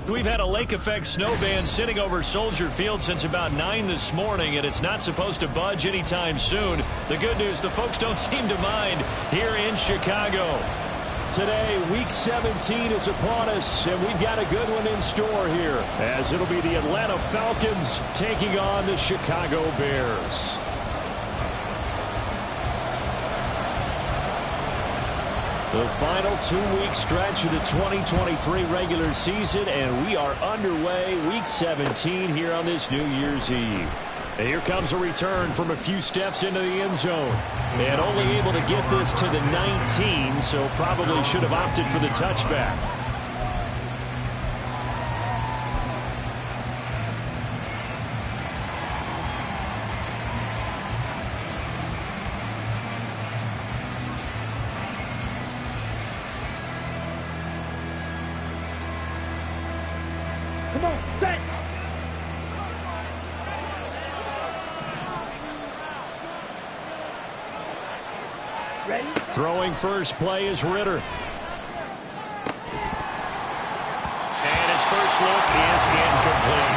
We've had a lake effect snow band sitting over Soldier Field since about 9 this morning, and it's not supposed to budge anytime soon. The good news, the folks don't seem to mind here in Chicago. Today, Week 17 is upon us, and we've got a good one in store here, as it'll be the Atlanta Falcons taking on the Chicago Bears. The final 2-week stretch of the 2023 regular season, and we are underway Week 17 here on this New Year's Eve. And here comes a return from a few steps into the end zone. And only able to get this to the 19, so probably should have opted for the touchback. Come on, set! Ready? Throwing first play is Ritter. And his first look is incomplete.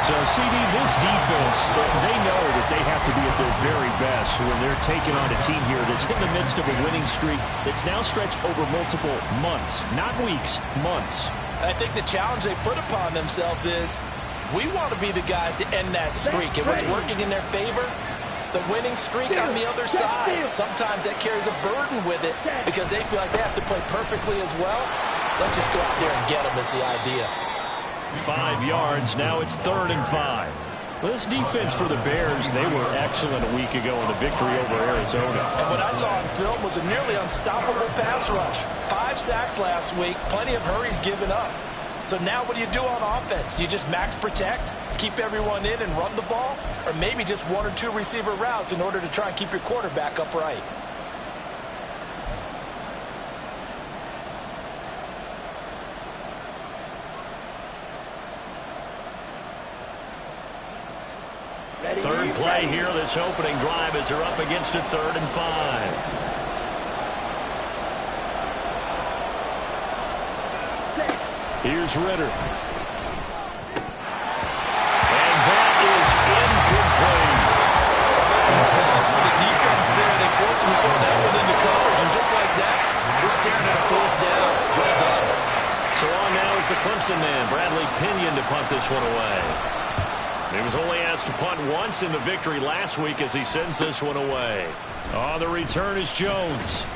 So, CD, this defense, they know that they have to be at their very best when they're taking on a team here that's in the midst of a winning streak that's now stretched over multiple months, not weeks, months. I think the challenge they put upon themselves is we want to be the guys to end that streak. And what's working in their favor? The winning streak on the other side. Sometimes that carries a burden with it because they feel like they have to play perfectly as well. Let's just go out there and get them is the idea. 5 yards. Now it's 3rd and 5. Well, this defense for the Bears, they were excellent a week ago in the victory over Arizona. And what I saw on film was a nearly unstoppable pass rush. 5 sacks last week, plenty of hurries given up. So now what do you do on offense? You just max protect, keep everyone in and run the ball, or maybe just 1 or 2 receiver routes in order to try and keep your quarterback upright. Third play here, this opening drive as they're up against a 3rd and 5. Here's Ritter. And that is incomplete. Some calls for the defense there. They forced him to throw that one into coverage, and just like that, they're staring at a 4th down. Well done. So on now is the Clemson man, Bradley Pinion, to punt this one away. He was only asked to punt once in the victory last week as he sends this one away. On the return is Jones.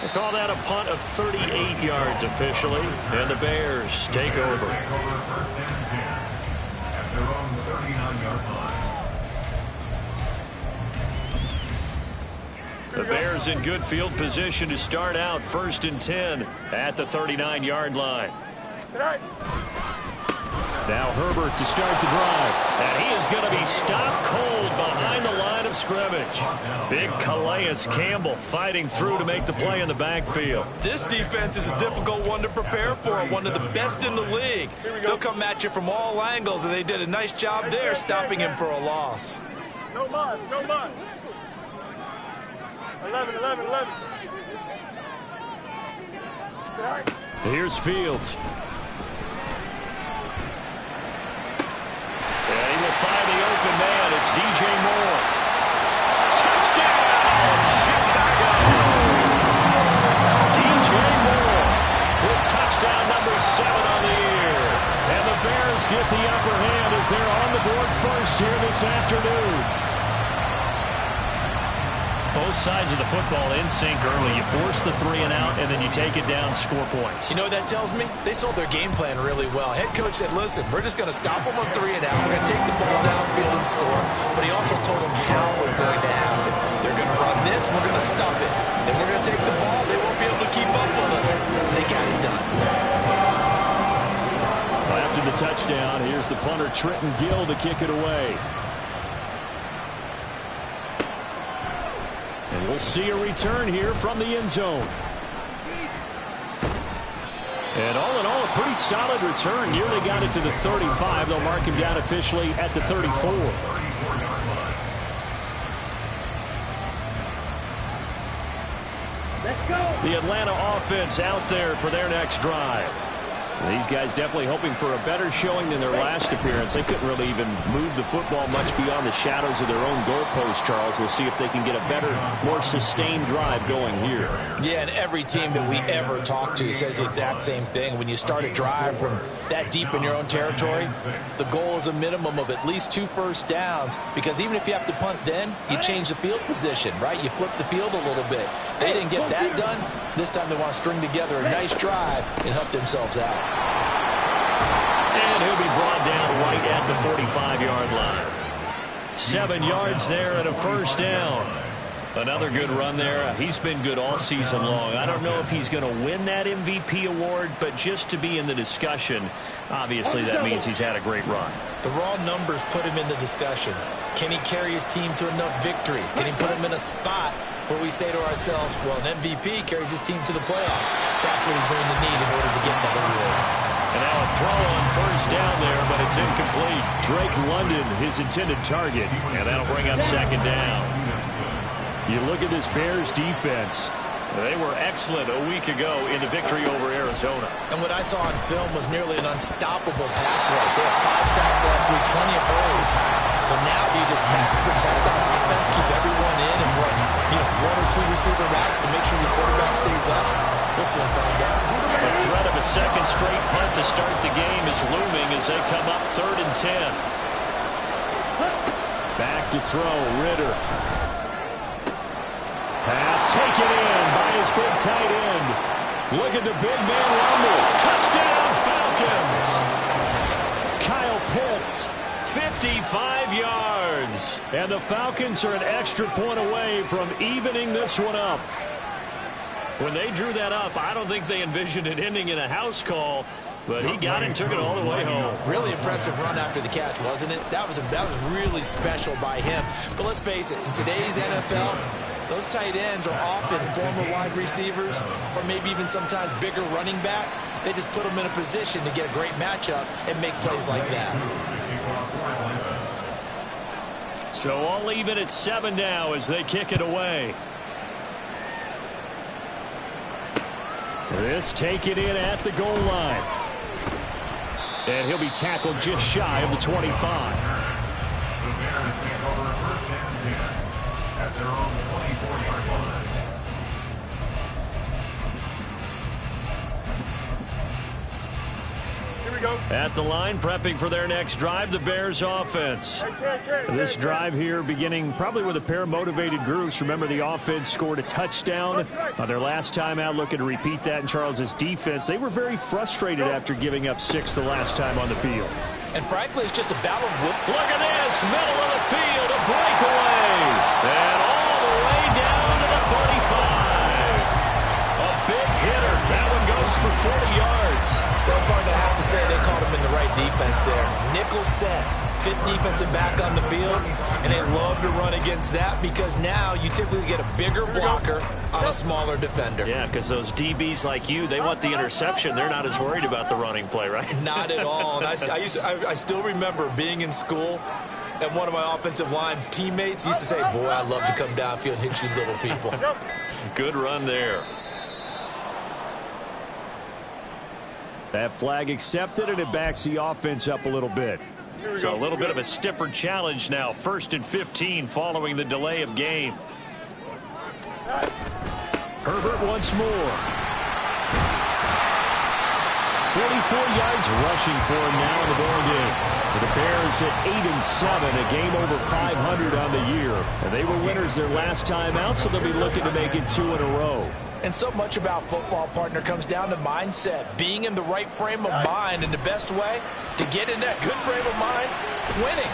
They call that a punt of 38 yards officially, and the Bears take over. The Bears in good field position to start out 1st and 10 at the 39-yard line. Now Herbert to start the drive. And he is going to be stopped cold behind the line of scrimmage. Big Calais Campbell fighting through to make the play in the backfield. This defense is a difficult one to prepare for, one of the best in the league. They'll come at you from all angles, and they did a nice job there stopping him for a loss. No muss, no muss. 11, 11, 11. Here's Fields. And he will find the open man. It's DJ Moore. Touchdown, Chicago! DJ Moore with touchdown number 7 on the year. And the Bears get the upper hand as they're on the board first here this afternoon. Both sides of the football in sync early. You force the 3 and out, and then you take it down, score points. You know what that tells me? They sold their game plan really well. Head coach said, listen, we're just going to stop them on 3 and out. We're going to take the ball downfield and score. But he also told them how it was going to happen. They're going to run this. We're going to stuff it. Then we're going to take the ball. They won't be able to keep up with us. They got it done. After the touchdown, here's the punter, Trenton Gill, to kick it away. And we'll see a return here from the end zone. And all in all, a pretty solid return. Nearly got it to the 35. They'll mark him down officially at the 34. Let's go. The Atlanta offense out there for their next drive. These guys definitely hoping for a better showing than their last appearance. They couldn't really even move the football much beyond the shadows of their own goalpost, Charles. We'll see if they can get a better, more sustained drive going here. Yeah, and every team that we ever talk to says the exact same thing. When you start a drive from that deep in your own territory, the goal is a minimum of at least 2 first downs, because even if you have to punt then, you change the field position, right? You flip the field a little bit. They didn't get that done. This time they want to string together a nice drive and help themselves out. And he'll be brought down right at the 45-yard line. 7 yards there and a first down. Another good run there. He's been good all season long. I don't know if he's going to win that MVP award, but just to be in the discussion, obviously that means he's had a great run. The raw numbers put him in the discussion. Can he carry his team to enough victories? Can he put him in a spot where we say to ourselves, well, an MVP carries his team to the playoffs. That's what he's going to need in order to get that award. And now a throw on first down there, but it's incomplete. Drake London, his intended target, and that'll bring up second down. You look at this Bears defense. They were excellent a week ago in the victory over Arizona. And what I saw on film was nearly an unstoppable pass rush. They had 5 sacks last week, plenty of hurries. So now do you just max protect on offense, keep everyone in, and run 1 or 2 receiver routes to make sure your quarterback stays up? We'll soon find out. The threat of a second straight punt to start the game is looming as they come up 3rd and 10. Back to throw, Ritter. Pass taken in by his big tight end. Look at the big man rumble. Touchdown Falcons! Kyle Pitts. 55 yards. And the Falcons are an extra point away from evening this one up. When they drew that up, I don't think they envisioned it ending in a house call, but he got it and took it all the way home. Really impressive run after the catch, wasn't it? That was really special by him. But let's face it, in today's NFL, those tight ends are often former wide receivers or maybe even sometimes bigger running backs. They just put them in a position to get a great matchup and make plays like that. So all even at 7 now as they kick it away. This taken in at the goal line. And he'll be tackled just shy of the 25. The Bears take over a first and 10 at their own 24-yard line. Here we go. At the line, prepping for their next drive, the Bears offense. This drive here beginning probably with a pair of motivated groups. Remember, the offense scored a touchdown on their last time out, looking to repeat that in Charles's defense. They were very frustrated after giving up 6 the last time on the field. And frankly, it's just a battle of whoop. Look at this, middle of the field, a breakaway. And all the way down to the 35. A big hitter. That one goes for 40 yards. Well, I'm going to have to say they caught him in the right defense there. Nickel set, 5th defensive back on the field, and they love to run against that because now you typically get a bigger blocker on a smaller defender. Yeah, because those DBs like you, they want the interception. They're not as worried about the running play, right? Not at all. And I still remember being in school, and one of my offensive line teammates used to say, boy, I love to come downfield and hit you little people. Good run there. That flag accepted, and it backs the offense up a little bit. So a little bit of a stiffer challenge now. 1st and 15 following the delay of game. Herbert once more. 44 yards rushing for him now in the ball game. The Bears at 8-7, a game over 500 on the year. And they were winners their last time out, so they'll be looking to make it 2 in a row. And so much about football, partner, comes down to mindset. Being in the right frame of mind, and the best way to get in that good frame of mind, winning.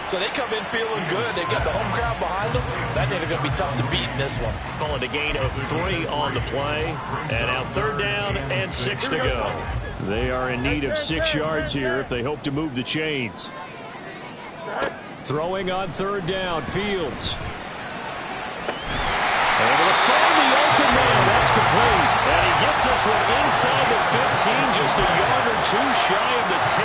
So they come in feeling good. They got the home crowd behind them. That ain't going to be tough to beat in this one. Calling a gain of 3 on the play. And now 3rd down and 6 to go. They are in need of 6 yards here if they hope to move the chains. Throwing on 3rd down, Fields. Able to find the open man. That's complete. And he gets this one inside the 15, just a yard or 2 shy of the 10.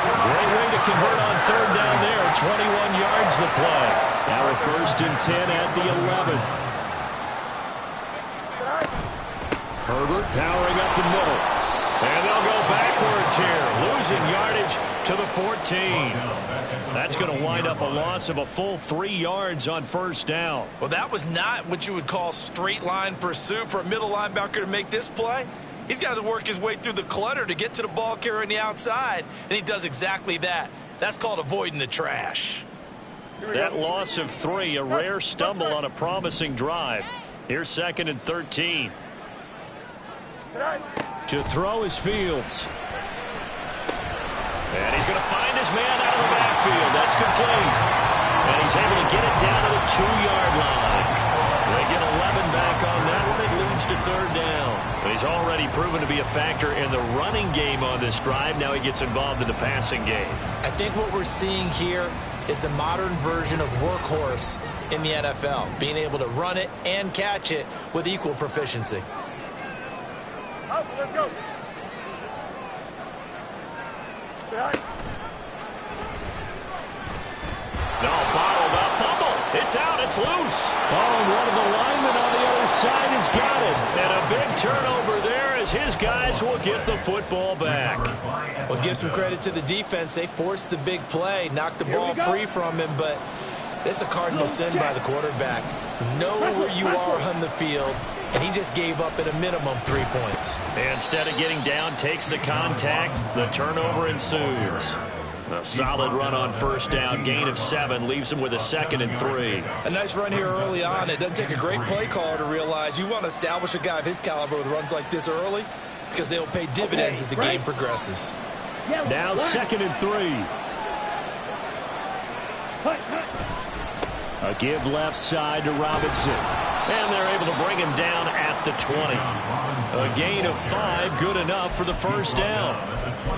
Great way to convert on 3rd down there. 21 yards the play. Now a 1st and 10 at the 11. Herbert powering up the middle. And they'll go back losing yardage to the 14. That's going to wind up a loss of a full 3 yards on first down. Well, that was not what you would call straight line pursuit for a middle linebacker to make this play. He's got to work his way through the clutter to get to the ball carrier on the outside, and he does exactly that. That's called avoiding the trash. That loss of 3, a rare stumble on a promising drive. Here's 2nd and 13. To throw is Fields. And he's going to find his man out of the backfield. That's complete. And he's able to get it down to the 2-yard line. They get 11 back on that one. It leads to 3rd down. But he's already proven to be a factor in the running game on this drive. Now he gets involved in the passing game. I think what we're seeing here is the modern version of workhorse in the NFL, being able to run it and catch it with equal proficiency. Out, let's go. No, bottled up, fumble. It's out, it's loose. Oh, and one of the linemen on the other side has got it. And a big turnover there as his guys will get the football back. Well, give some credit to the defense. They forced the big play, knocked the ball free from him, but it's a cardinal sin by the quarterback. Know where you are on the field, and he just gave up at a minimum 3 points. Instead of getting down, takes the contact. The turnover ensues. A solid run on first down. Gain of 7 leaves him with a 2nd and 3. A nice run here early on. It doesn't take a great play caller to realize you want to establish a guy of his caliber with runs like this early because they will pay dividends as the game progresses. Now 2nd and 3. A give left side to Robinson. And they're able to bring him down at the 20. A gain of 5, good enough for the first down.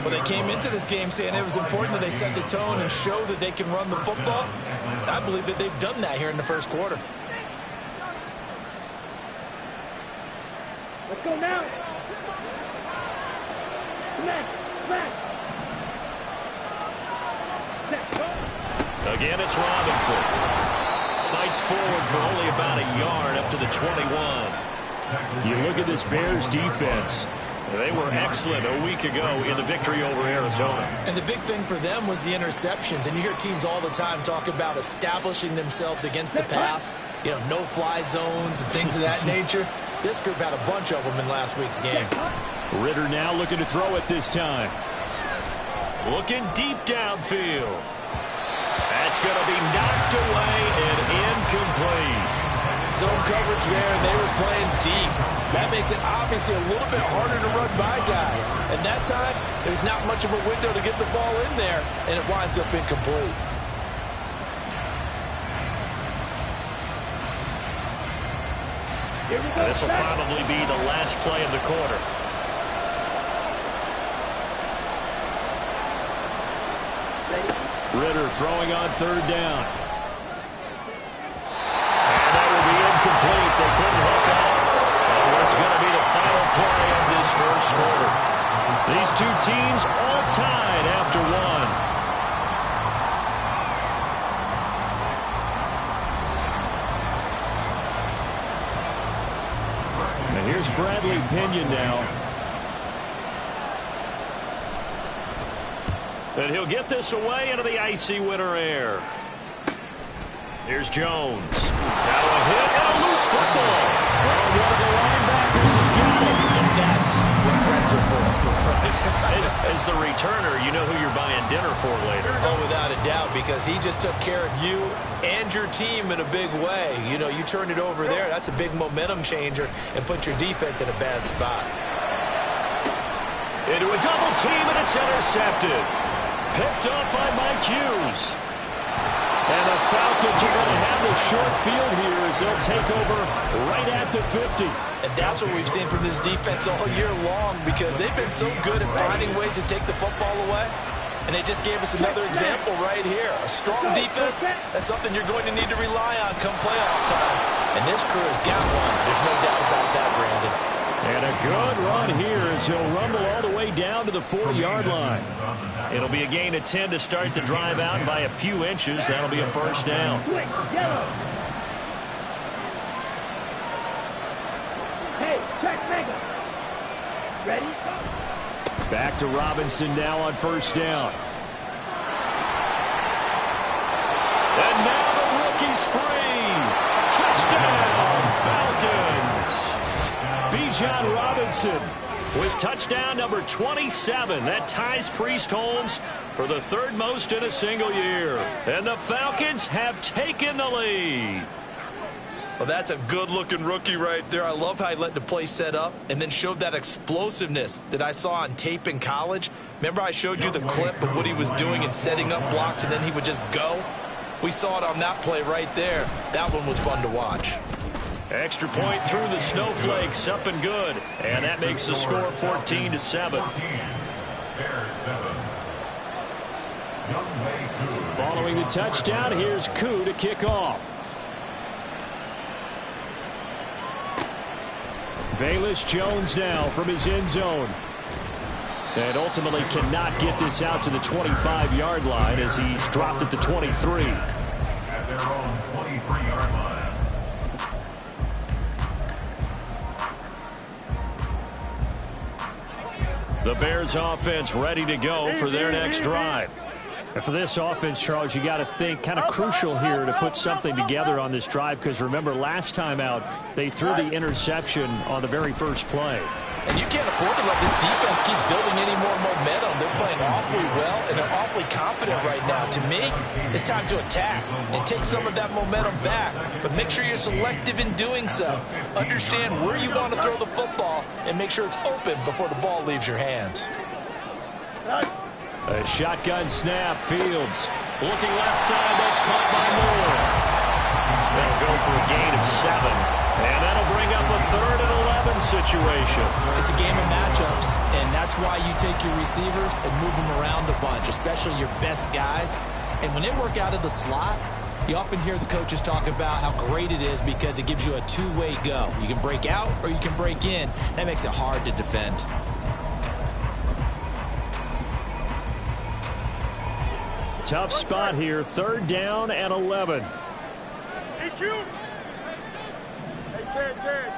Well, they came into this game saying it was important that they set the tone and show that they can run the football. And I believe that they've done that here in the first quarter. Let's go now. Again, it's Robinson. Fights forward for only about a yard up to the 21. You look at this Bears defense. They were excellent a week ago in the victory over Arizona. And the big thing for them was the interceptions. And you hear teams all the time talk about establishing themselves against the pass. You know, no-fly zones and things of that nature. This group had a bunch of them in last week's game. Ritter now looking to throw it this time. Looking deep downfield. That's going to be knocked away and incomplete. Zone coverage there, and they were playing deep. That makes it obviously a little bit harder to run by guys. And that time, there's not much of a window to get the ball in there, and it winds up incomplete. This will probably be the last play of the quarter. Ritter throwing on 3rd down. And that will be incomplete. They couldn't hook up. And what's going to be the final play of this first quarter? These two teams all tied after 1. Here's Bradley Pinion now. And he'll get this away into the icy winter air. Here's Jones. Now a hit and a loose football. Oh, one of the linebackers has got it. And that's what friends are for. As the returner, you know who you're buying dinner for later. Oh, without a doubt, because he just took care of you and your team in a big way. You know, you turned it over there. That's a big momentum changer and put your defense in a bad spot. Into a double team, and it's intercepted. Picked up by Mike Hughes. And the Falcons are going to have the short field here as they'll take over right at the 50. And that's what we've seen from this defense all year long, because they've been so good at finding ways to take the football away. And they just gave us another example right here. A strong defense, that's something you're going to need to rely on come playoff time. And this crew has got one. There's no doubt about that, Brandon. And a good run here as he'll rumble all the way down to the 40-yard line. It'll be a gain of 10 to start the drive out by a few inches. That'll be a first down. Hey, check mega. Ready? Back to Robinson now on first down. And now the rookie's free. Touchdown, Falcons. Bijan Robinson with touchdown number 27. That ties Priest Holmes for the third most in a single year. And the Falcons have taken the lead. Well, that's a good-looking rookie right there. I love how he let the play set up and then showed that explosiveness that I saw on tape in college. Remember I showed you the clip of what he was doing and setting up blocks, and then he would just go? We saw it on that play right there. That one was fun to watch. Extra point through the snowflakes, up and good. And that makes the score 14-7. Following the touchdown, here's Koo to kick off. Velus Jones now from his end zone. And ultimately cannot get this out to the 25-yard line as he's dropped at the 23. At their own 23-yard line. The Bears offense ready to go for their next drive. And for this offense, Charles, you got to think kind of crucial here to put something together on this drive, because remember last time out they threw the interception on the very first play. And you can't afford to let this defense keep building any more momentum. They're playing awfully well, and they're awfully confident right now. To me, it's time to attack and take some of that momentum back. But make sure you're selective in doing so. Understand where you want to throw the football and make sure it's open before the ball leaves your hands. A shotgun snap, Fields. Looking left side, that's caught by Moore. They'll go for a gain of 7. And that'll bring up a 3rd and 11 situation. It's a game of matchups, and that's why you take your receivers and move them around a bunch, especially your best guys. And when they work out of the slot, you often hear the coaches talk about how great it is because it gives you a two-way go. You can break out or you can break in. That makes it hard to defend. Tough spot here, 3rd down and 11. EQ. Hey, Jared.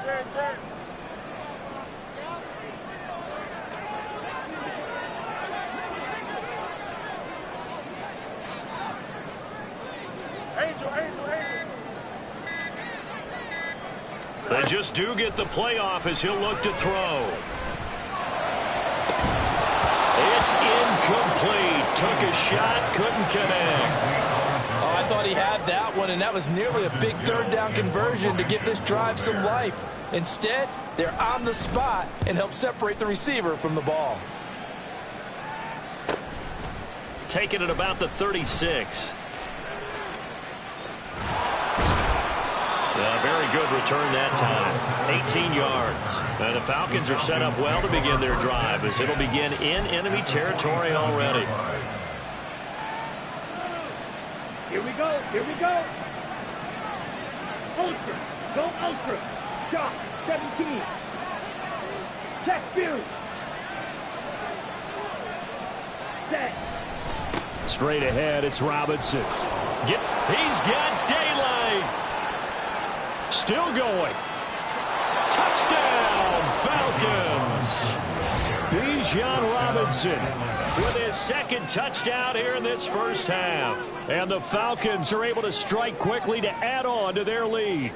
Angel. They just do get the playoff as he'll look to throw. It's incomplete. Took a shot, couldn't connect. Oh, I thought he had that one, and that was nearly a big 3rd down conversion to give this drive some life. Instead, they're on the spot and help separate the receiver from the ball. Taken at about the 36. A very good return that time. 18 yards. And the Falcons are set up well to begin their drive as it'll begin in enemy territory already. Here we go. Ultra. Go Ultra. Shot. 17. Check view. Set. Straight ahead, it's Robinson. He's got daylight. Still going. Touchdown, Falcons. Bijan Robinson With his 2nd touchdown here in this first half. And the Falcons are able to strike quickly to add on to their lead.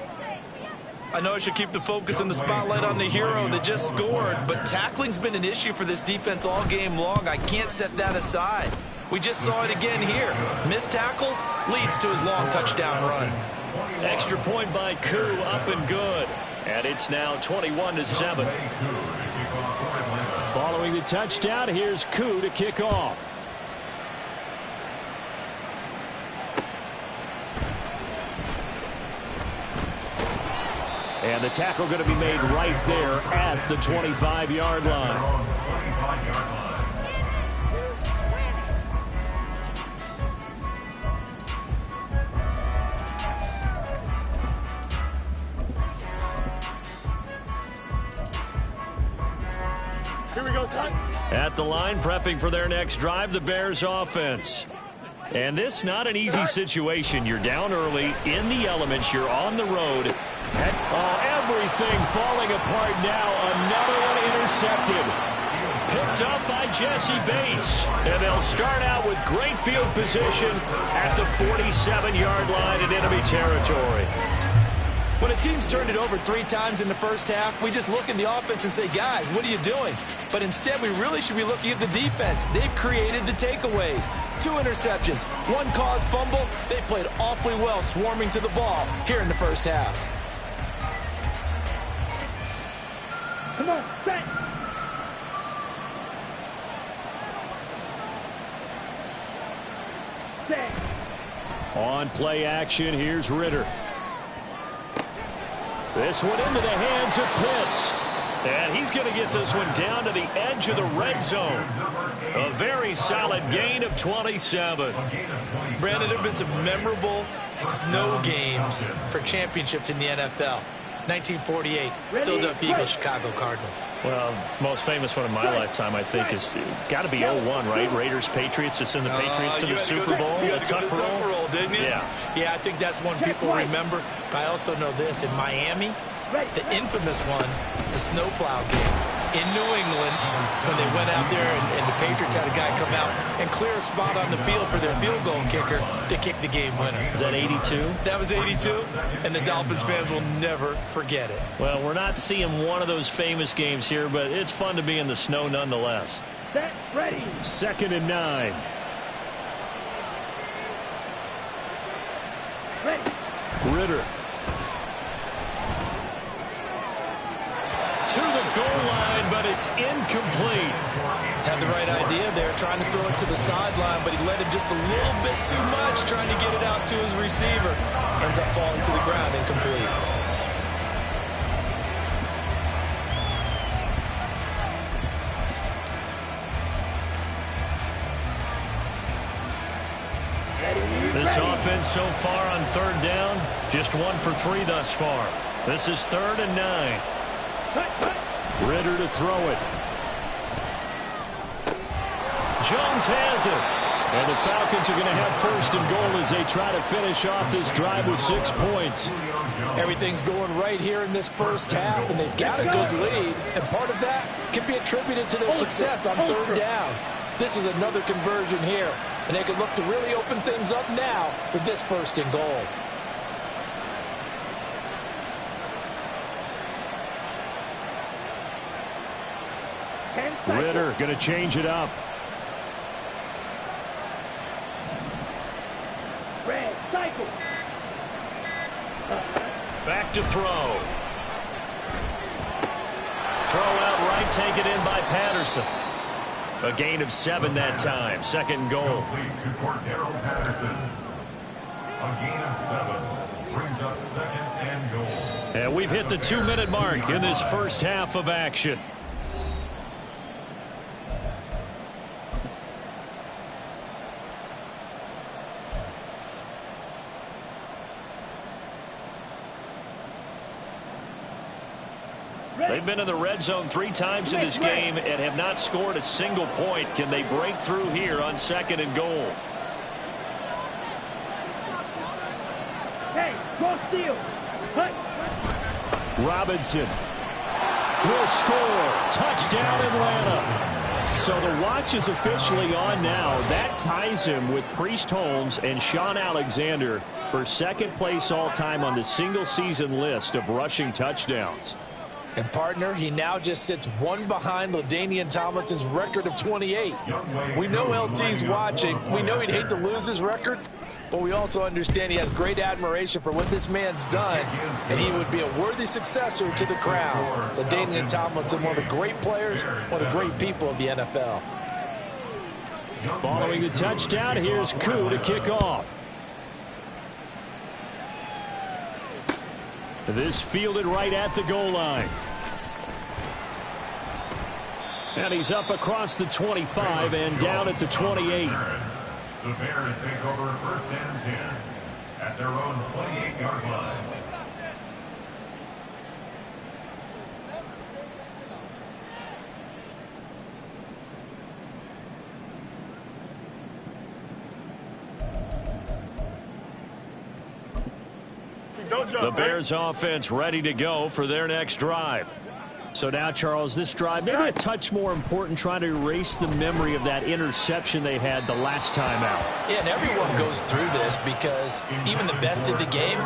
I know I should keep the focus and the spotlight on the hero that just scored, but tackling's been an issue for this defense all game long. I can't set that aside. We just saw it again here. Missed tackles leads to his long touchdown run. Extra point by Koo, up and good. And it's now 21-7. Following the touchdown, here's Koo to kick off. And the tackle going to be made right there at the 25-yard line. Here we go, son. At the line, prepping for their next drive, the Bears offense. And this not an easy situation. You're down early, in the elements, you're on the road. Everything falling apart now. Another one intercepted. picked up by Jesse Bates. And they'll start out with great field position at the 47-yard line in enemy territory. When a team's turned it over 3 times in the first half, we just look at the offense and say, guys, what are you doing? But instead, we really should be looking at the defense. They've created the takeaways. 2 interceptions, 1 caused fumble. They played awfully well swarming to the ball here in the first half. Come on, set. Set. On play action, here's Ritter. This one into the hands of Pitts. And he's going to get this one down to the edge of the red zone. A very solid gain of 27. Brandon, there have been some memorable snow games for championships in the NFL. 1948, Philadelphia Eagles, Chicago Cardinals. Well, the most famous one in my lifetime, I think, is got to be 01, right? Raiders, Patriots, to send the Patriots to the Super Bowl. You had to go to the tuck roll, didn't you? Yeah, I think that's one people remember. But I also know this. In Miami, the infamous one, the snowplow game. In New England, when they went out there and the Patriots had a guy come out and clear a spot on the field for their field goal kicker to kick the game winner. Is that 82? That was 82, and the Dolphins fans will never forget it. Well, we're not seeing one of those famous games here, but it's fun to be in the snow nonetheless. Set, ready. 2nd and 9. Ready. Ritter. To the goal line, but it's incomplete. Had the right idea there, trying to throw it to the sideline, but he led him just a little bit too much, trying to get it out to his receiver. Ends up falling to the ground, incomplete. This offense so far on 3rd down, just 1 for 3 thus far. This is 3rd and 9. Ritter to throw it. Jones has it. And the Falcons are going to have 1st and goal as they try to finish off this drive with 6 points. Everything's going right here in this first half, and they've got a good lead. And part of that can be attributed to their success on 3rd downs. This is another conversion here, and they can look to really open things up now with this 1st and goal. Ritter going to change it up. Red, cycle. Back to throw. Throw out right, take it in by Patterson. A gain of 7 that time. 2nd and goal. Complete to Cordero Patterson. A gain of 7 brings up 2nd and goal. And we've hit the 2-minute mark in this first half of action. They've been in the red zone 3 times in this game and have not scored a single point. Can they break through here on 2nd and goal? Hey, cross field. Cut. Robinson will score. Touchdown, Atlanta. So the watch is officially on now. That ties him with Priest Holmes and Sean Alexander for 2nd place all-time on the single-season list of rushing touchdowns. And, partner, he now just sits 1 behind LaDainian Tomlinson's record of 28. We know LT's watching. We know he'd hate to lose his record, but we also understand he has great admiration for what this man's done, and he would be a worthy successor to the crown. LaDainian Tomlinson, one of the great players, one of the great people of the NFL. Following the touchdown, here's Koo to kick off. This fielded right at the goal line. And he's up across the 25 and down at the 28. The Bears take over 1st and 10 at their own 28-yard line. The Bears offense ready to go for their next drive. So now, Charles, this drive maybe a touch more important, trying to erase the memory of that interception they had the last time out. Yeah, and everyone goes through this because even the best in the game,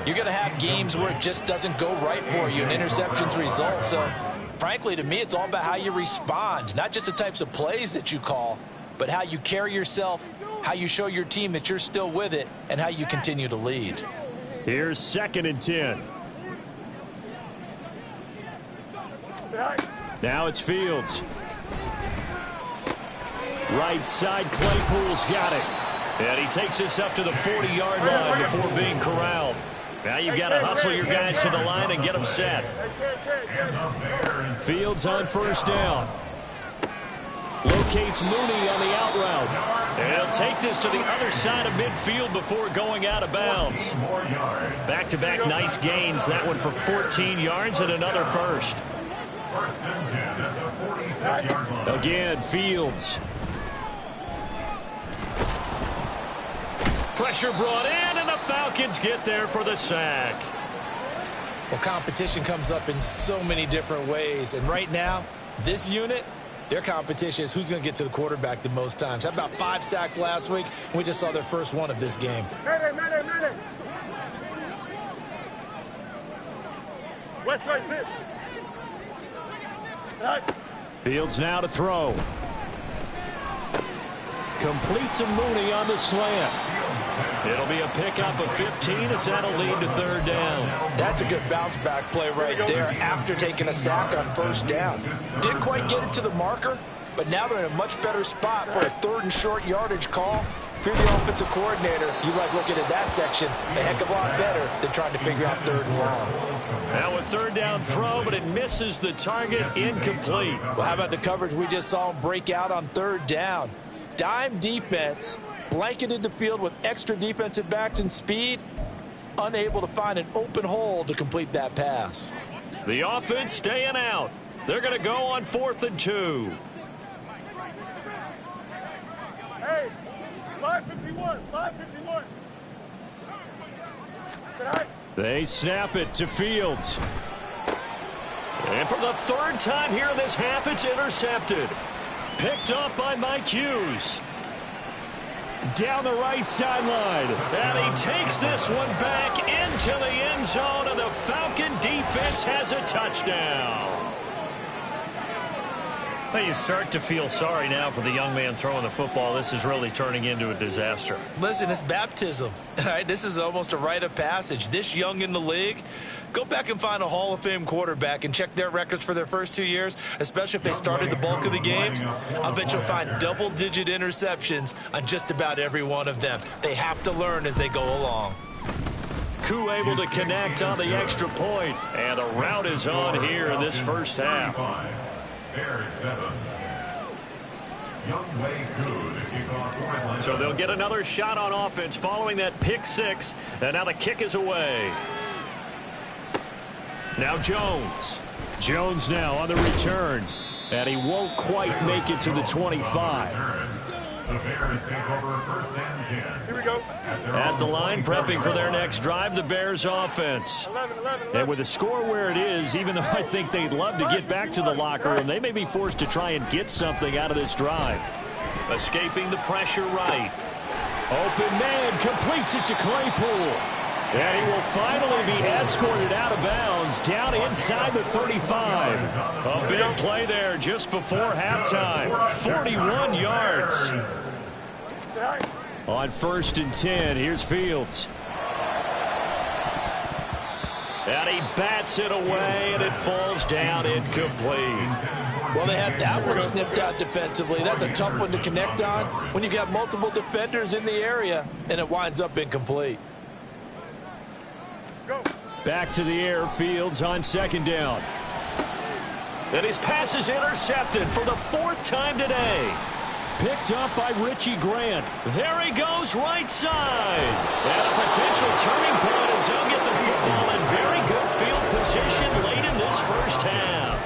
you're going to have games where it just doesn't go right for you, and interceptions result. So, frankly, to me, it's all about how you respond, not just the types of plays that you call, but how you carry yourself, how you show your team that you're still with it, and how you continue to lead. Here's 2nd and 10. Now it's Fields. Right side, Claypool's got it. And he takes this up to the 40-yard line before being corralled. Now you've got to hustle your guys to the line and get them set. Fields on 1st down. Locates Mooney on the out route. And he'll take this to the other side of midfield before going out of bounds. Back-to-back nice gains. That one for 14 yards and another first. 1st and 10 at the 46-yard line. Again, Fields. Pressure brought in, and the Falcons get there for the sack. Well, competition comes up in so many different ways. And right now, this unit, their competition is who's going to get to the quarterback the most times. Had about 5 sacks last week, and we just saw their first one of this game. West right, sit. Fields now to throw. Completes a Mooney on the slant. It'll be a pickup of 15 as that'll lead to 3rd down. That's a good bounce back play right there after taking a sack on 1st down. Didn't quite get it to the marker, but now they're in a much better spot for a 3rd and short yardage call. If you're the offensive coordinator, you like looking at that section a heck of a lot better than trying to figure out 3rd and long. Now a 3rd down throw, but it misses the target, incomplete. Well, how about the coverage we just saw him break out on 3rd down? Dime defense, blanketed the field with extra defensive backs and speed, unable to find an open hole to complete that pass. The offense staying out. They're going to go on 4th and 2. Hey, 551, 551. They snap it to Fields. And for the 3rd time here in this half, it's intercepted. Picked up by Mike Hughes. Down the right sideline. And he takes this one back into the end zone, and the Falcon defense has a touchdown. Well, you start to feel sorry now for the young man throwing the football. This is really turning into a disaster. Listen, it's baptism. All right, this is almost a rite of passage. This young in the league, go back and find a Hall of Fame quarterback and check their records for their first 2 years, especially if they started the bulk of the games. I'll bet you'll find double-digit interceptions on just about every one of them. They have to learn as they go along. Koo able to connect on the extra point, and the route is on here in this first half. Bears 7. Younghoe Koo to kick off for Atlanta. So they'll get another shot on offense following that pick 6, and now the kick is away. Now Jones. Jones now on the return, and he won't quite make it to the 25. The Bears take over 1st and 10. Here we go. At the line, prepping for their next drive, the Bears offense. 11. And with the score where it is, even though I think they'd love to get back to the locker room, they may be forced to try and get something out of this drive. Escaping the pressure right. Open man, completes it to Claypool. And he will finally be escorted out of bounds, down inside the 35. A big play there just before halftime. 41 yards. On 1st and 10, here's Fields. And he bats it away, and it falls down incomplete. Well, they had that one snipped out defensively. That's a tough one to connect on when you got multiple defenders in the area, and it winds up incomplete. Back to the air, Fields on 2nd down. And his pass is intercepted for the 4th time today. Picked up by Richie Grant. There he goes, right side. And a potential turning point as he'll get the football in very good field position late in this first half.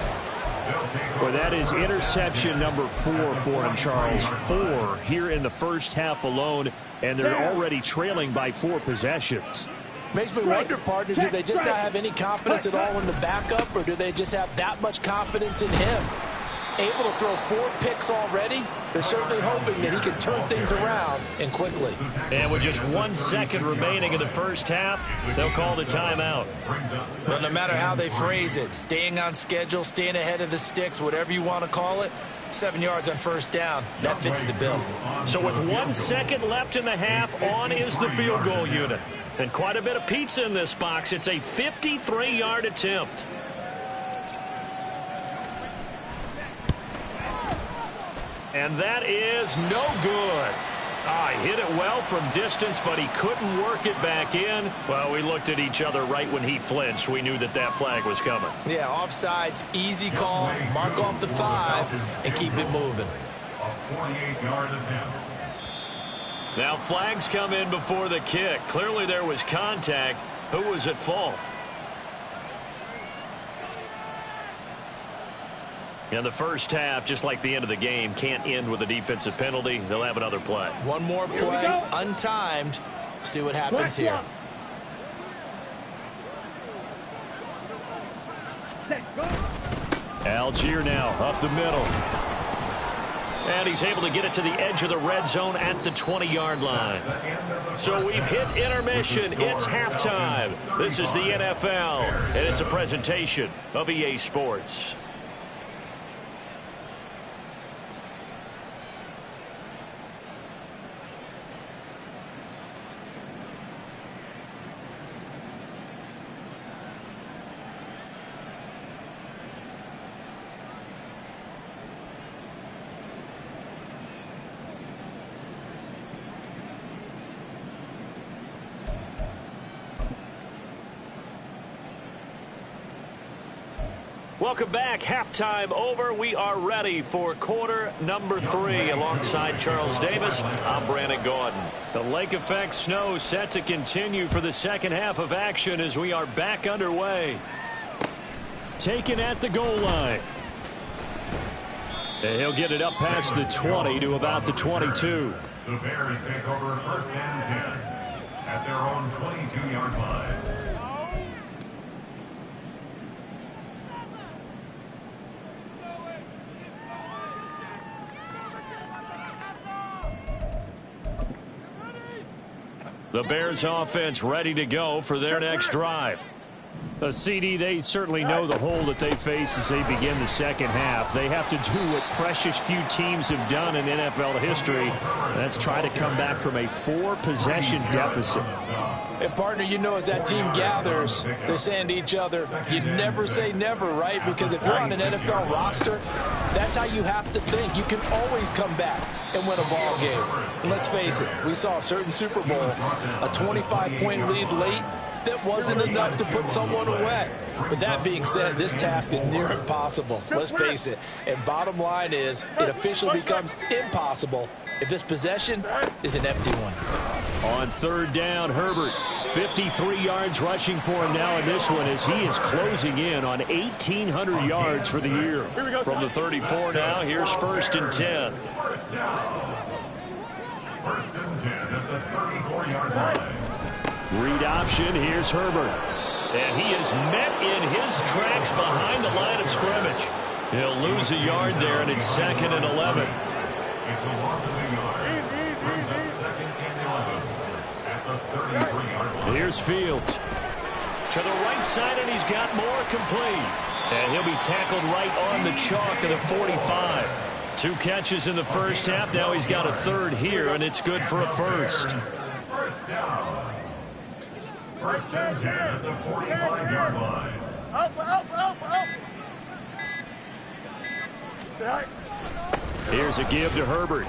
Well, that is interception number 4 for him, Charles. 4 here in the first half alone, and they're already trailing by 4 possessions. Makes me wonder, partner, do they just not have any confidence at all in the backup, or do they just have that much confidence in him? Able to throw 4 picks already, they're certainly hoping that he can turn things around and quickly. And with just 1 second remaining in the first half, they'll call the timeout. But no matter how they phrase it, staying on schedule, staying ahead of the sticks, whatever you want to call it, 7 yards on first down, that fits the bill. So with 1 second left in the half, on is the field goal unit. And quite a bit of pizza in this box. It's a 53-yard attempt. And that is no good. He hit it well from distance, but he couldn't work it back in. Well, we looked at each other right when he flinched. We knew that that flag was coming. Yeah, offsides, easy call, mark off the 5, and keep it moving. A 48-yard attempt. Now flags come in before the kick. Clearly there was contact. Who was at fault? And the first half, just like the end of the game, can't end with a defensive penalty. They'll have another play. One more play, untimed. See what happens here. Algier now up the middle. And he's able to get it to the edge of the red zone at the 20-yard line. So we've hit intermission. It's halftime. This is the NFL, and it's a presentation of EA Sports. Welcome back. Halftime over. We are ready for quarter number 3. Alongside Charles Davis, I'm Brandon Gaudin. The lake effect snow set to continue for the second half of action as we are back underway. Taken at the goal line. And he'll get it up past the 20 to about the 22. The Bears take over first and 10 at their own 22-yard line. The Bears offense ready to go for their next drive. CD, they certainly know the hole that they face as they begin the second half. They have to do what precious few teams have done in NFL history. That's try to come back from a 4-possession deficit. And, partner, you know, as that team gathers, they're saying to each other, you never say never, right? Because if you're on an NFL roster, that's how you have to think. You can always come back and win a ball game. And let's face it, we saw a certain Super Bowl, a 25-point lead late, that wasn't enough to put someone away. But that being said, this task is near impossible. Let's face it. And bottom line is, it officially becomes impossible if this possession is an empty one. On third down, Herbert, 53 yards rushing for him now in this one as he is closing in on 1,800 yards for the year. From the 34 now, here's first and 10. First and 10 at the 34-yard line. Read option, here's Herbert. And he is met in his tracks behind the line of scrimmage. He'll lose a yard there, and it's second and 11. It's a loss of a yard. Brings up second and 11 at the 33-yard line. Here's Fields. To the right side, and he's got more complete. And he'll be tackled right on the chalk of the 45. 2 catches in the first half. Now he's got a third here, and it's good for a first. First down. First and 10 at the 45-yard line. Here's a give to Herbert.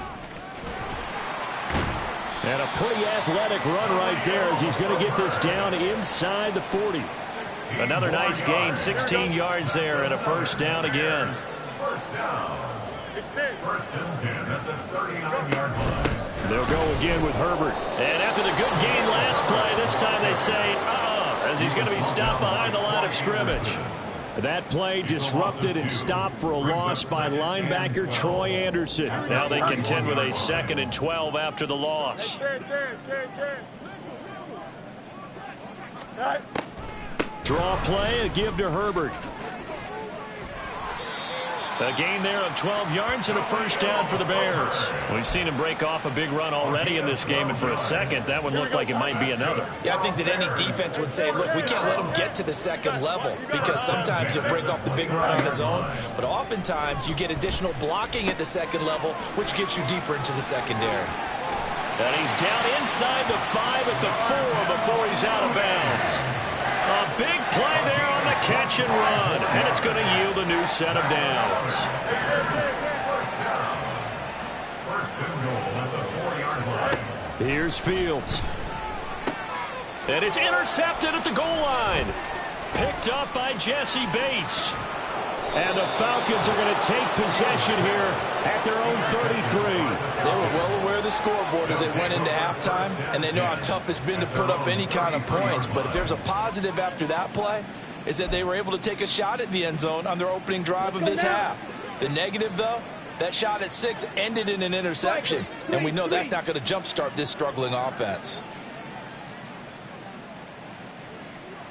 And a pretty athletic run right there as he's going to get this down inside the 40. Another nice gain, 16 yards there, and a first down again. First down. First and 10 at the 39-yard line. They'll go again with Herbert. And after the good gain last play, this time they say, as he's going to be stopped behind the line of scrimmage. That play disrupted and stopped for a loss by linebacker Troy Anderson. Now they contend with a 2nd and 12 after the loss. Draw play, a give to Herbert. A gain there of 12 yards and a first down for the Bears. We've seen him break off a big run already in this game, and for a second, that one looked like it might be another. Yeah, I think that any defense would say, look, we can't let him get to the second level, because sometimes he'll break off the big run on his own, but oftentimes you get additional blocking at the second level, which gets you deeper into the secondary. And he's down inside the 5 at the 4 before he's out of bounds. A big play there on the catch and run, and it's going to yield a new set of downs. First and goal at the 4-yard line. Here's Fields. And it's intercepted at the goal line. Picked up by Jesse Bates. And the Falcons are going to take possession here at their own 33. They were well aware of the scoreboard as they went into halftime, and they know how tough it's been to put up any kind of points. But if there's a positive after that play, is that they were able to take a shot at the end zone on their opening drive of this half. The negative, though, that shot at 6 ended in an interception, and we know that's not going to jumpstart this struggling offense.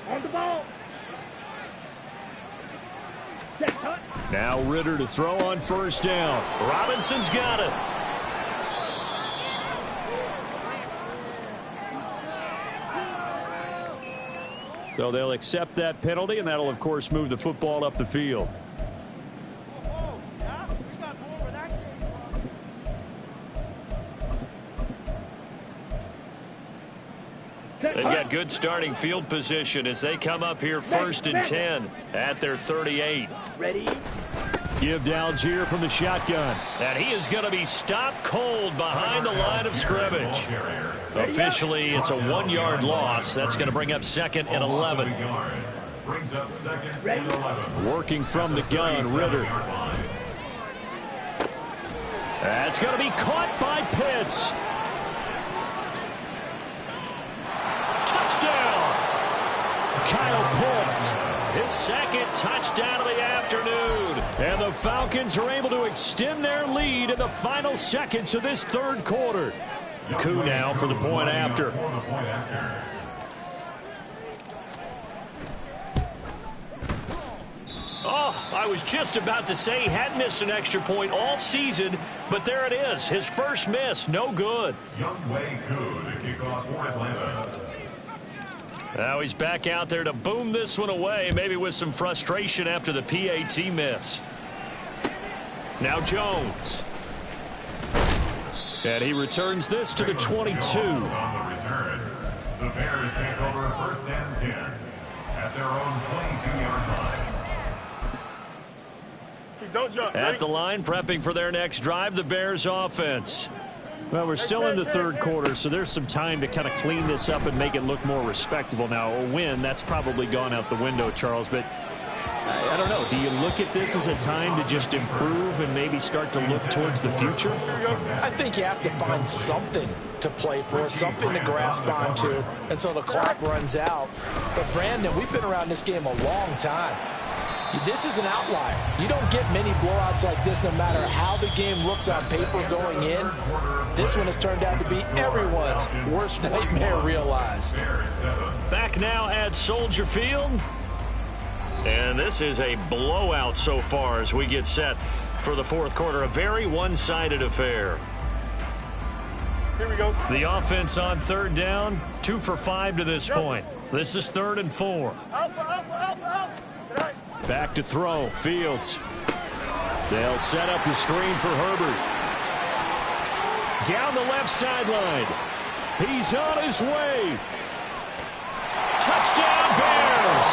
On the ball. Now Ritter to throw on first down. Robinson's got it. So they'll accept that penalty, and that'll, of course, move the football up the field. They've got good starting field position as they come up here 1st and 10 at their 38. Ready? Give to Algier from the shotgun. And he is going to be stopped cold behind the line of scrimmage. Officially, it's a 1-yard loss. That's going to bring up 2nd and 11. Brings up 2nd and 11. Working from the gun, Ritter. That's going to be caught by Pitts. Touchdown! Kyle Pitts, his 2nd touchdown of the afternoon. And the Falcons are able to extend their lead in the final seconds of this 3rd quarter. Koo now for the point after. Oh, I was just about to say he hadn't missed an extra point all season, but there it is. His first miss, no good. Younghoe Koo to kick off for Atlanta. Now he's back out there to boom this one away, maybe with some frustration after the PAT miss. Now Jones. And he returns this to the 22. On the return, the Bears take over 1st and 10 at their own 22-yard line. Don't jump. At the line, prepping for their next drive, the Bears offense. Well, we're still in the 3rd quarter, so there's some time to kind of clean this up and make it look more respectable. Now, a win, that's probably gone out the window, Charles, but I don't know. Do you look at this as a time to just improve and maybe start to look towards the future? I think you have to find something to play for, something to grasp onto until the clock runs out. But, Brandon, we've been around this game a long time. This is an outlier. You don't get many blowouts like this no matter how the game looks on paper going in. This one has turned out to be everyone's worst nightmare realized. Back now at Soldier Field. And this is a blowout so far as we get set for the 4th quarter. A very one-sided affair. Here we go. The offense on 3rd down, 2 for 5 to this point. This is 3rd and 4. Alpha. Back to throw. Fields. They'll set up the screen for Herbert. Down the left sideline. He's on his way. Touchdown Bears.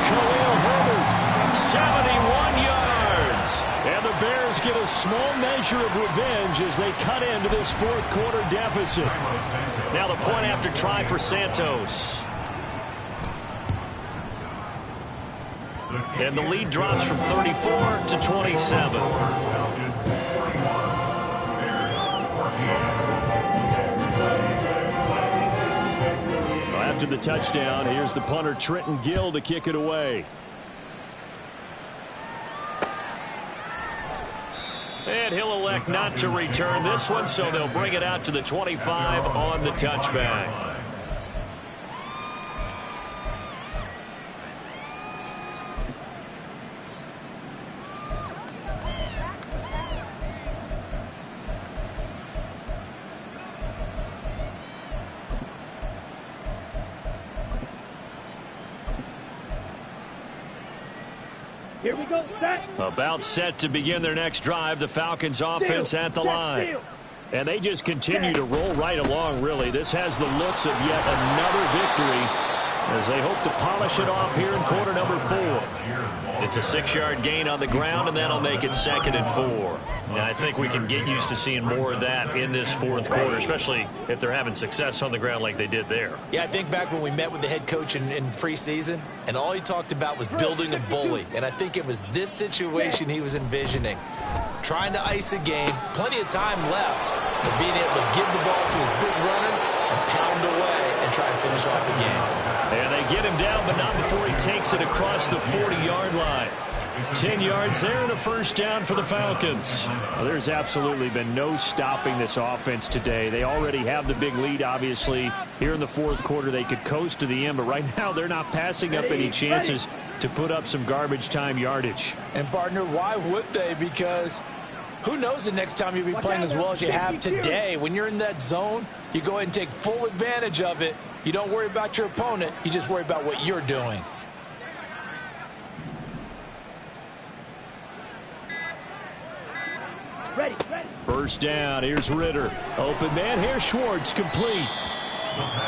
Khalil Herbert, 71 yards. And the Bears get a small measure of revenge as they cut into this 4th quarter deficit. Now the point after try for Santos. And the lead drops from 34 to 27. After the touchdown, here's the punter Trenton Gill to kick it away. And he'll elect not to return this one, so they'll bring it out to the 25 on the touchback. Here we go, set. About set to begin their next drive. The Falcons offense at the line. And they just continue to roll right along, really. This has the looks of yet another victory as they hope to polish it off here in quarter number 4. It's a 6-yard gain on the ground, and that'll make it 2nd and 4. Now, I think we can get used to seeing more of that in this 4th quarter, especially if they're having success on the ground like they did there. Yeah, I think back when we met with the head coach in preseason, and all he talked about was building a bully. And I think it was this situation he was envisioning. Trying to ice a game, plenty of time left, but being able to give the ball to his big runner and pound away and try and finish off the game. And they get him down, but not before he takes it across the 40-yard line. 10 yards there and a first down for the Falcons. Well, there's absolutely been no stopping this offense today. They already have the big lead, obviously. Here in the 4th quarter, they could coast to the end, but right now they're not passing up any chances to put up some garbage time yardage. And, partner, why would they? Because who knows the next time you'll be playing as well as you have today. When you're in that zone, you go ahead and take full advantage of it. You don't worry about your opponent. You just worry about what you're doing. Ready. First down. Here's Ritter. Open man here. Schwartz complete.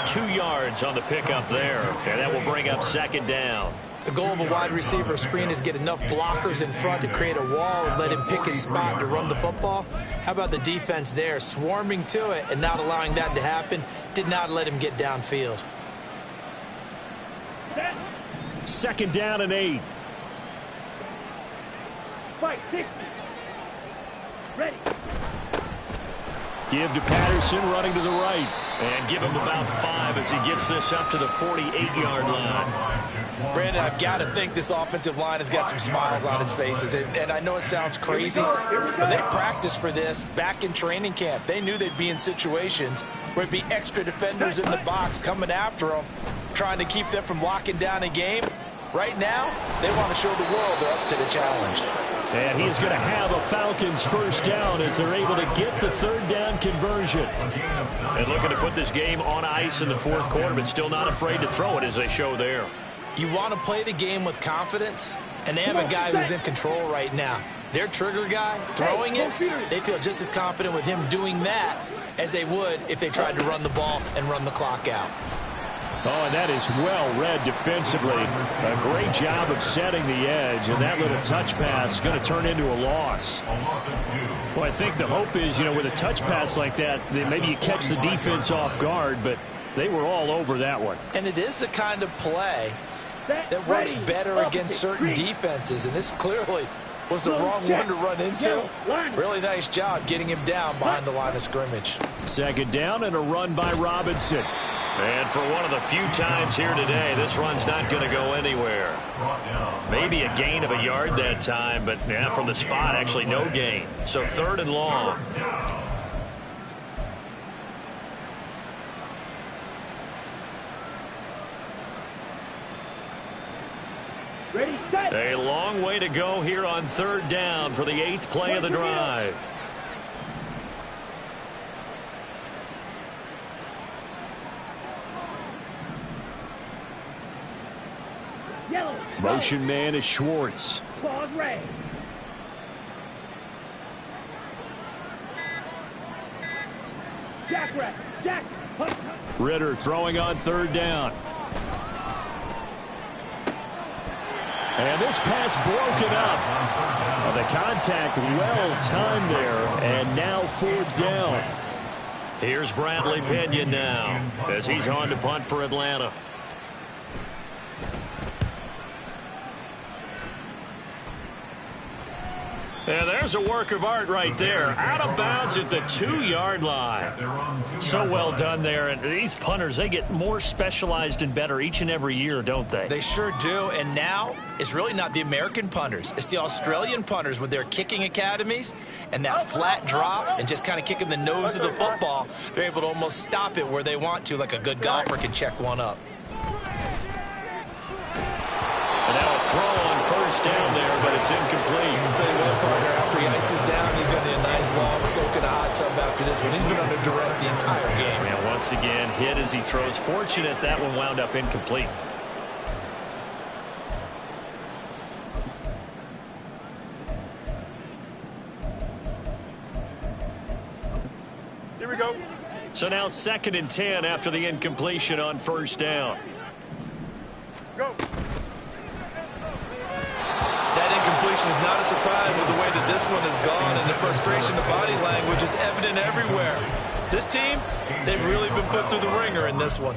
2 yards on the pickup there, and that will bring up 2nd down. The goal of a wide receiver screen is get enough blockers in front to create a wall and let him pick his spot to run the football. How about the defense there, swarming to it and not allowing that to happen? Did not let him get downfield. 2nd down and 8. Fight, 60. Ready. Give to Patterson, running to the right. And give him about 5 as he gets this up to the 48-yard line. Brandon, I've got to think this offensive line has got some smiles on its faces. And I know it sounds crazy, but they practiced for this back in training camp. They knew they'd be in situations where it'd be extra defenders in the box coming after them, trying to keep them from locking down a game. Right now, they want to show the world they're up to the challenge. And he is going to have a Falcons first down as they're able to get the 3rd down conversion. And looking to put this game on ice in the 4th quarter, but still not afraid to throw it as they show there. You want to play the game with confidence, and they have a guy who's in control right now. Their trigger guy, throwing it, they feel just as confident with him doing that as they would if they tried to run the ball and run the clock out. Oh, and that is well read defensively. A great job of setting the edge, and that little touch pass is going to turn into a loss. Well, I think the hope is, with a touch pass like that, that maybe you catch the defense off guard, but they were all over that one. And it is the kind of play that works better against certain defenses, and this clearly was the wrong one to run into. Really nice job getting him down behind the line of scrimmage. 2nd down and a run by Robinson. And for one of the few times here today, this run's not going to go anywhere. Maybe a gain of a yard that time, but from the spot, actually no gain. So 3rd and long. Ready, set. A long way to go here on 3rd down for the 8th play of the drive. Yellow. Motion man is Schwartz. Pause, red. Jack, red. Jack. Hunt. Ritter throwing on 3rd down. And this pass broken up. The contact well timed there, and now 4th down. Here's Bradley Pinion now as he's on to punt for Atlanta. And there's a work of art right there. Out of bounds at the 2-yard line. So well done there. And these punters, they get more specialized and better each and every year, don't they? They sure do. And now it's really not the American punters. It's the Australian punters with their kicking academies and that flat drop and just kind of kicking the nose of the football. They're able to almost stop it where they want to, like a good golfer can check one up. And now a throw on 1st down there, but it's incomplete. I'll tell you what, partner, after he ices down, he's going to need a nice long soak in a hot tub after this one. He's been under duress the entire game. And once again, hit as he throws. Fortunate that one wound up incomplete. Here we go. So now 2nd and 10 after the incompletion on 1st down. Go. That incompletion is not a surprise with the way that this one has gone, and the frustration, the body language is evident everywhere. This team, they've really been put through the ringer in this one.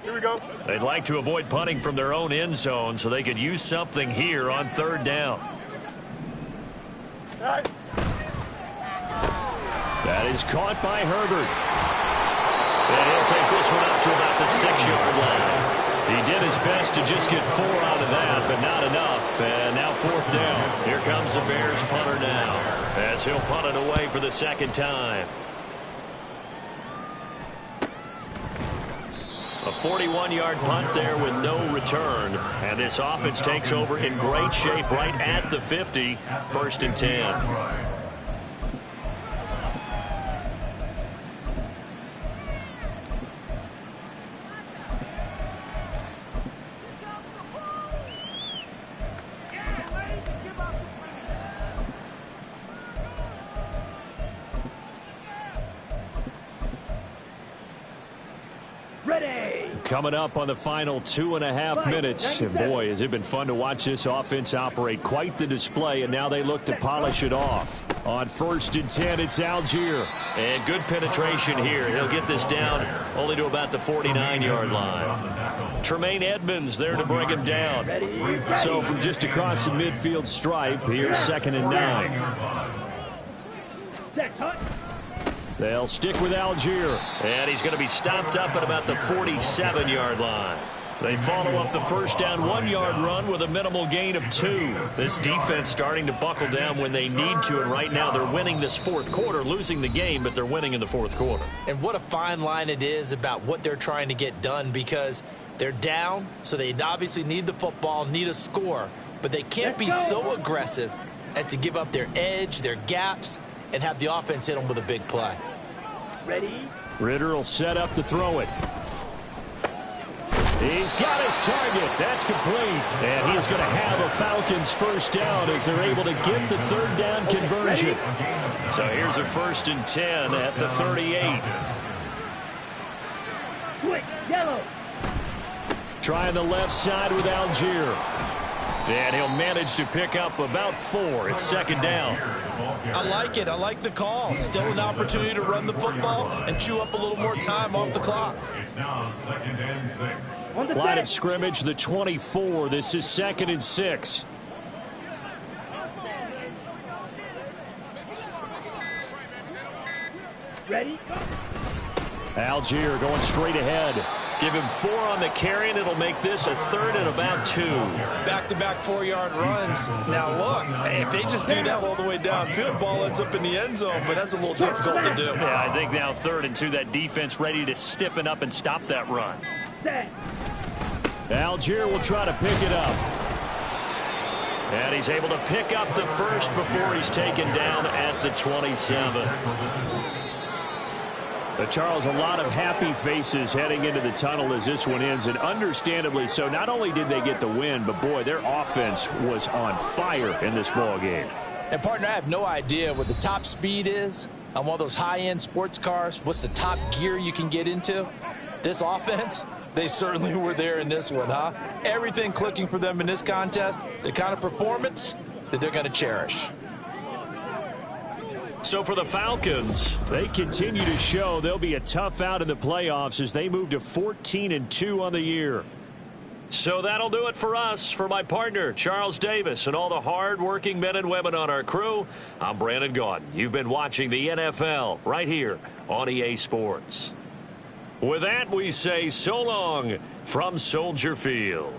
Here we go. They'd like to avoid punting from their own end zone so they could use something here on 3rd down. All right. That is caught by Herbert. And he'll take this one up to about the 6-yard line. He did his best to just get 4 out of that, but not enough. And now 4th down. Here comes the Bears punter now, as he'll punt it away for the 2nd time. A 41-yard punt there with no return. And this offense takes over in great shape right at the 50. 1st and 10. Coming up on the final 2.5 minutes. And boy, has it been fun to watch this offense operate. Quite the display, and now they look to polish it off. On 1st and 10, it's Algier. And good penetration here. He'll get this down only to about the 49-yard line. Tremaine Edmonds there to bring him down. So from just across the midfield stripe, here's 2nd and 9. They'll stick with Algier. And he's going to be stopped up at about the 47-yard line. They follow up the 1st down 1-yard run with a minimal gain of 2. This defense starting to buckle down when they need to, and right now they're winning this 4th quarter, losing the game, but they're winning in the 4th quarter. And what a fine line it is about what they're trying to get done, because they're down, so they obviously need the football, need a score, but they can't be so aggressive as to give up their edge, their gaps, and have the offense hit them with a big play. Ready? Ritter will set up to throw it. He's got his target. That's complete. And he's going to have a Falcons 1st down as they're able to get the 3rd down conversion. So here's a 1st and 10 at the 38. Quick, yellow. Trying the left side with Algier. And he'll manage to pick up about 4. It's 2nd down. I like it. I like the call. Still an opportunity to run the football and chew up a little more time off the clock. It's now 2nd and 6. On the Line of set. scrimmage, the 24. This is 2nd and 6. Ready? Algier going straight ahead. Give him 4 on the carry, and it'll make this a 3rd and about 2. Back-to-back 4-yard runs. Now, look, if they just do that all the way downfield, ball ends up in the end zone, but that's a little difficult to do. Yeah, I think now 3rd and 2, that defense ready to stiffen up and stop that run. Set. Algier will try to pick it up. And he's able to pick up the 1st before he's taken down at the 27. But Charles, a lot of happy faces heading into the tunnel as this one ends, and understandably so. Not only did they get the win, but boy, their offense was on fire in this ball game. And partner, I have no idea what the top speed is on one of those high-end sports cars. What's the top gear you can get into? This offense, they certainly were there in this one, huh? Everything clicking for them in this contest, the kind of performance that they're going to cherish. So for the Falcons, they continue to show they'll be a tough out in the playoffs as they move to 14-2 on the year. So that'll do it for us. For my partner, Charles Davis, and all the hard-working men and women on our crew, I'm Brandon Gaudin. You've been watching the NFL right here on EA Sports. With that, we say so long from Soldier Field.